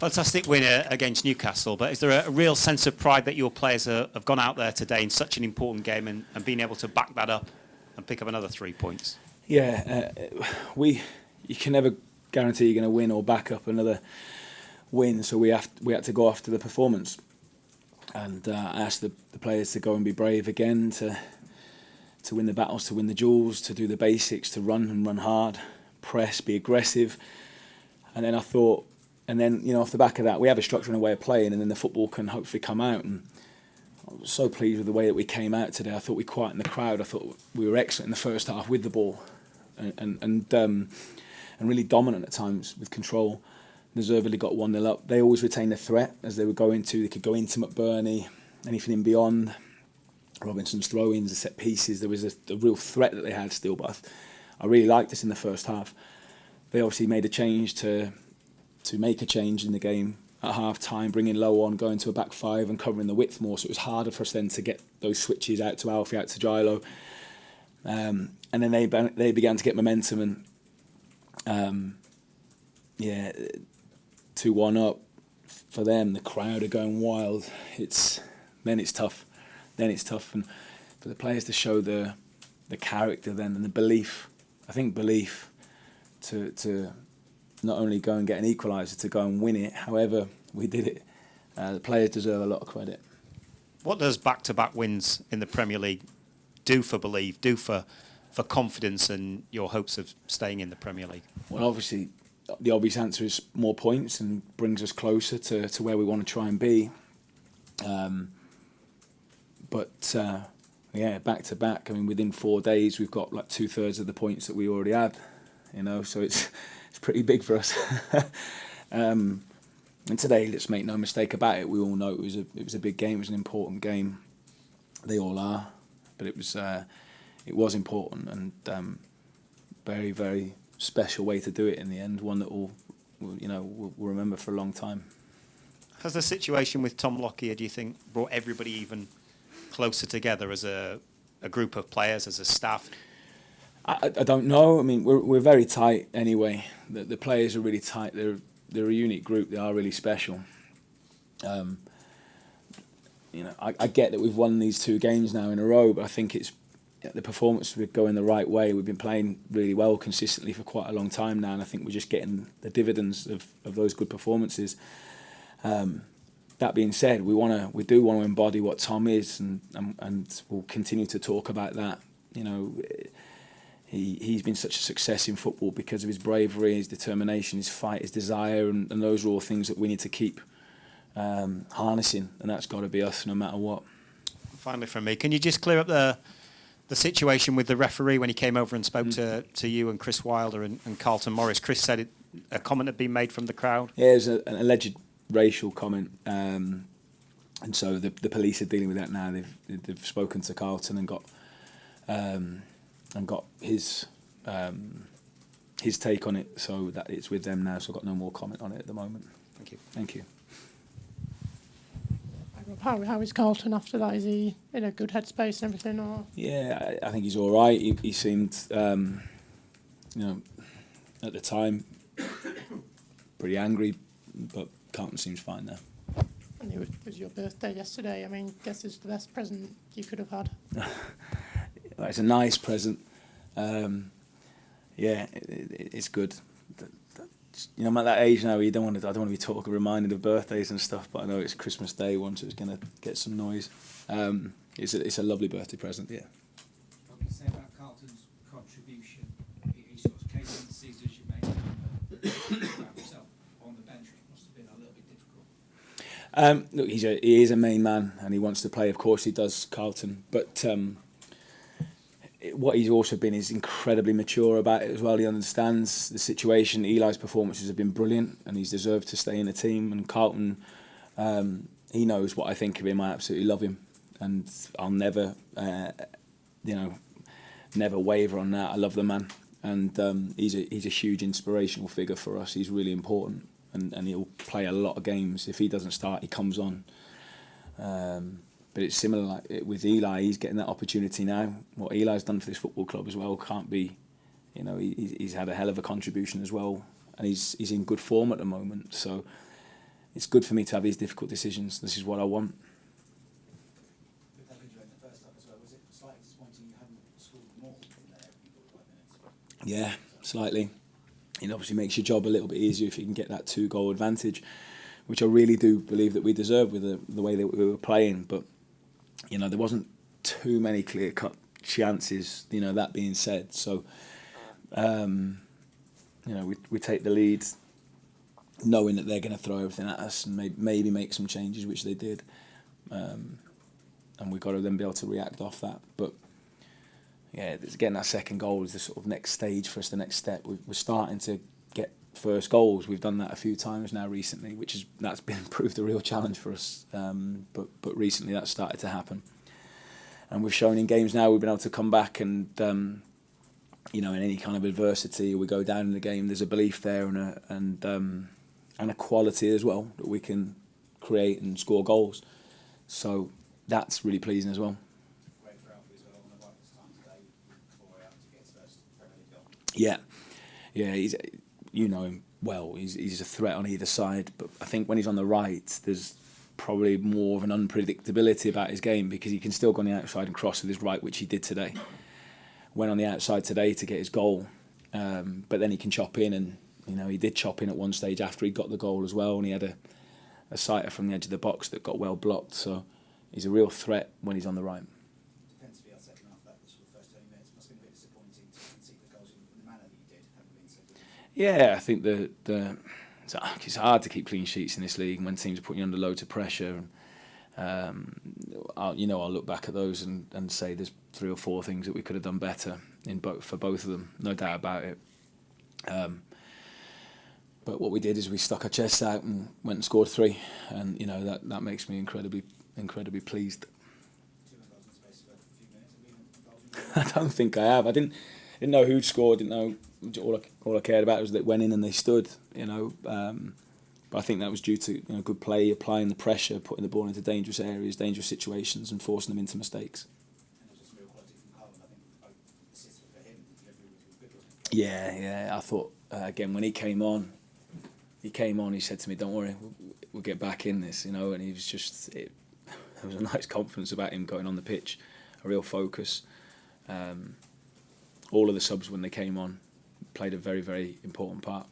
Fantastic winner against Newcastle, but is there a real sense of pride that your players have gone out there today in such an important game and being able to back that up and pick up another 3 points? Yeah, you can never guarantee you're going to win or back up another win, so we had to go after the performance. And I asked the players to go and be brave again, to win the battles, to win the duels, to do the basics, to run and run hard, press, be aggressive. And then I thought, off the back of that, we have a structure and a way of playing, and then the football can hopefully come out. And I was so pleased with the way that we came out today. I thought we quietened the crowd. I thought we were excellent in the first half with the ball, and really dominant at times with control. Deservedly got 1-0 up. They always retained the threat as they were going to. They could go into McBurney, anything in beyond. Robinson's throw-ins, the set pieces. There was a real threat that they had still, but I really liked this in the first half. They obviously made a change to make a change in the game at half time, bringing low on, going to a back five and covering the width more. So it was harder for us then to get those switches out to Alfie, out to Gilo. And then they began to get momentum, and 2-1 up for them. The crowd are going wild. Then it's tough, and for the players to show the character then and the belief. I think belief to not only go and get an equaliser, to go and win it. However we did it, the players deserve a lot of credit. What does back-to-back wins in the Premier League do for belief, do for confidence and your hopes of staying in the Premier League? Well, obviously, the obvious answer is more points and brings us closer to where we want to try and be. Back to back. I mean, within 4 days, we've got like 2/3 of the points that we already had. So it's pretty big for us. And today, let's make no mistake about it. We all know it was a big game. It was an important game. They all are, but it was important, and very, very special way to do it in the end. One that we'll remember for a long time. Has the situation with Tom Lockyer, do you think, brought everybody even closer together as a group of players, as a staff? I don't know. I mean, we're very tight anyway. The players are really tight. They're a unique group. They are really special. I get that we've won these 2 games now in a row, but I think it's the performance we're going the right way. We've been playing really well consistently for quite a long time now, and I think we're just getting the dividends of those good performances. That being said, we do want to embody what Tom is, and we'll continue to talk about that. He's been such a success in football because of his bravery, his determination, his fight, his desire, and those are all things that we need to keep harnessing, and that's got to be us no matter what. Finally from me, can you just clear up the situation with the referee when he came over and spoke to you and Chris Wilder and Carlton Morris? Chris said a comment had been made from the crowd. Yeah, it was an alleged racial comment, and so the police are dealing with that now. They've spoken to Carlton and got his take on it, so that it's with them now. So I've got no more comment on it at the moment. Thank you. Thank you. How is Carlton after that? Is he in a good headspace and everything? Or? Yeah, I think he's all right. He seemed, at the time, pretty angry, but Carlton seems fine now. And it was your birthday yesterday. I mean, guess it's the best present you could have had. It's a nice present. It's good. I'm at that age now where I don't want to be reminded of birthdays and stuff, but I know it's Christmas Day once it's going to get some noise. It's a lovely birthday present, yeah. What can you say about Carlton's contribution? He sort of came in the season as you made himself on the bench, which must have been a little bit difficult. Look, he is a main man and he wants to play. Of course he does, Carlton, but what he's also been is incredibly mature about it as well. He understands the situation. Eli's performances have been brilliant and he's deserved to stay in the team. And Carlton, he knows what I think of him. I absolutely love him, and I'll never waver on that. I love the man, and he's a huge inspirational figure for us. He's really important, and he'll play a lot of games. If he doesn't start, he comes on. But it's similar like with Eli. He's getting that opportunity now. What Eli's done for this football club as well can't be, he's had a hell of a contribution as well, and he's in good form at the moment. So it's good for me to have these difficult decisions. This is what I want. With that injury in the first half as well, was it slightly disappointing you hadn't scored more in there every 45 minutes? Yeah, slightly. It obviously makes your job a little bit easier if you can get that 2-goal advantage, which I really do believe that we deserve with the way that we were playing. But, you know, there wasn't too many clear-cut chances, you know, that being said. So, you know, we take the lead knowing that they're going to throw everything at us and maybe make some changes, which they did. And we've got to then be able to react off that. But, yeah, getting that second goal is the sort of next stage for us, the next step. We're starting to get first goals. We've done that a few times now recently, that's been proved a real challenge for us. But recently that's started to happen. And we've shown in games now we've been able to come back and, you know, in any kind of adversity, we go down in the game, there's a belief there and a quality as well that we can create and score goals. So that's really pleasing as well. Great for Alfie as well on the right this time today, before out to get his first Premier League goal. Yeah, you know him well. He's a threat on either side, but I think when he's on the right, there's probably more of an unpredictability about his game because he can still go on the outside and cross with his right, which he did today. Went on the outside today to get his goal, but then he can chop in, and you know he did chop in at one stage after he got the goal as well, and he had a sighter from the edge of the box that got well blocked. So he's a real threat when he's on the right. Defensively, our second half, that was the first 20 minutes. Must have been a bit disappointing to concede the goals in the manner that you did, having been so good. Yeah, I think it's hard to keep clean sheets in this league when teams are putting you under loads of pressure. I'll look back at those and say there's 3 or 4 things that we could have done better for both of them, no doubt about it. But what we did is we stuck our chests out and went and scored 3, and you know that makes me incredibly pleased. 2 goals in space for a few minutes. Have you even goals in I don't think I have. I didn't know who'd scored. Didn't know. All I cared about was that it went in and they stood. You know, but I think that was due to good play, applying the pressure, putting the ball into dangerous areas, dangerous situations, and forcing them into mistakes. And it was just real quality from Carlin. I think both assists for him. The delivery was good, wasn't it? Yeah. I thought again when he came on, he said to me, "Don't worry, we'll get back in this." You know, and he was just there was a nice confidence about him going on the pitch, a real focus. All of the subs when they came on played a very, very important part.